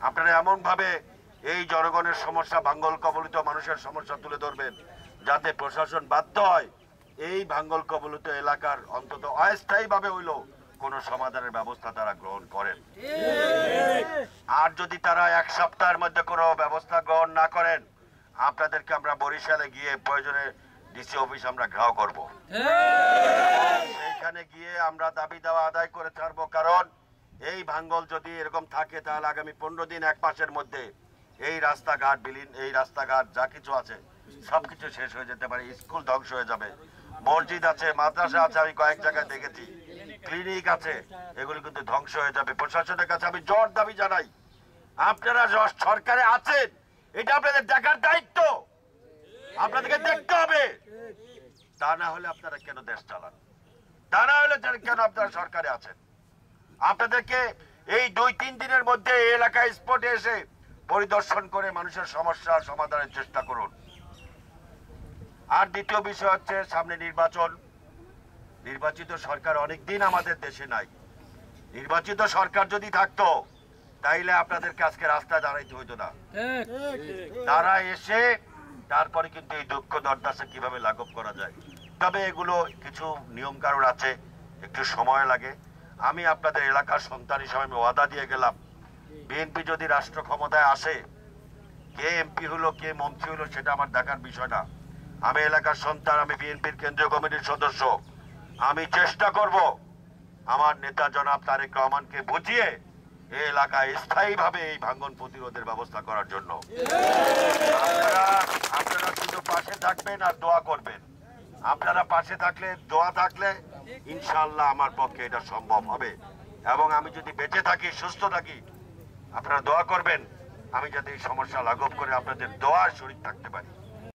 আপনারা এমন ভাবে এই জনগণের সমস্যা, ভাঙ্গল কবলিত মানুষের সমস্যা তুলে ধরবেন যাতে প্রশাসন বাধ্য হয় এই ভাঙ্গল কবলিত এলাকার অন্তত অস্থায়ীভাবে হইলেও কোনো সমাধানের ব্যবস্থা তারা গ্রহণ করেন। আর যদি তারা এক সপ্তাহের মধ্যে কোনো ব্যবস্থা গ্রহণ না করেন, আপনাদেরকে আমরা বরিশালে গিয়ে প্রয়োজনে ডিসি অফিস আমরা ঘেরাও করব। সেইখানে গিয়ে আমরা দাবি দেওয়া আদায় করে ছাড়বো, কারণ এই ভাঙ্গল যদি এরকম থাকে তাহলে আগামী 15 দিন 1 মাসের মধ্যে এই রাস্তাঘাট বিলীন, এই রাস্তাঘাট যা কিছু আছে সবকিছু শেষ হয়ে যেতে পারে। স্কুল ধ্বংস হয়ে যাবে, মসজিদ আছে, মাদ্রাসা আছে, আমি কয়েক জায়গায় দেখেছি, ক্লিনিক আছে, এগুলি কিন্তু ধ্বংস হয়ে যাবে। প্রশাসনের কাছে আমি জোর দাবি জানাই, আপনারা সরকারে আছেন, এটা আপনাদের দেখার দায়িত্ব, আপনাদেরকে দেখতে হবে। তা না হলে আপনারা কেন দেশ চালান? তা না হলে কেন আপনারা সরকারে আছেন? আপনাদেরকে এই 2-3 দিনের মধ্যে এই এলাকায় স্পটে এসে পরিদর্শন করে মানুষের সমস্যা সমাধানের চেষ্টা করুন। আর দ্বিতীয় বিষয় হচ্ছে সামনে নির্বাচন। নির্বাচিত সরকার অনেকদিন আমাদের দেশে নাই। নির্বাচিত সরকার যদি থাকতো তাইলে আপনাদেরকে আজকে রাস্তায় দাঁড়াইতে হইতো না। তারা এসে তারপরে কিন্তু এই দুঃখ দরদাসে কিভাবে লাঘব করা যায়। তবে এগুলো কিছু নিয়ম কানুন আছে, একটু সময় লাগে। আমি আপনাদের এলাকার সন্তান হিসেবে আমি ওয়াদা দিয়ে গেলাম, বিএনপি যদি রাষ্ট্র ক্ষমতায় আসে, কে এমপি হলো কে মন্ত্রী হলো সেটা আমার দেখার বিষয় না। আমি এলাকার সন্তান, আমি বিএনপির কেন্দ্রীয় কমিটির সদস্য। আমি চেষ্টা করব আমার নেতা জনাব তারেক রহমানকে বুঝিয়ে এই এলাকায় স্থায়ীভাবে এই ভাঙ্গন প্রতিরোধের ব্যবস্থা করার জন্য। আপনারা শুধু পাশে থাকবেন আর দোয়া করবেন। আপনারা পাশে থাকলে, দোয়া থাকলে ইনশাআল্লাহ আমার পক্ষে এটা সম্ভব হবে। এবং আমি যদি বেঁচে থাকি, সুস্থ থাকি, আপনারা দোয়া করবেন আমি যাতে এই সমস্যা লাঘব করে আপনাদের দোয়ার শরীক থাকতে পারি।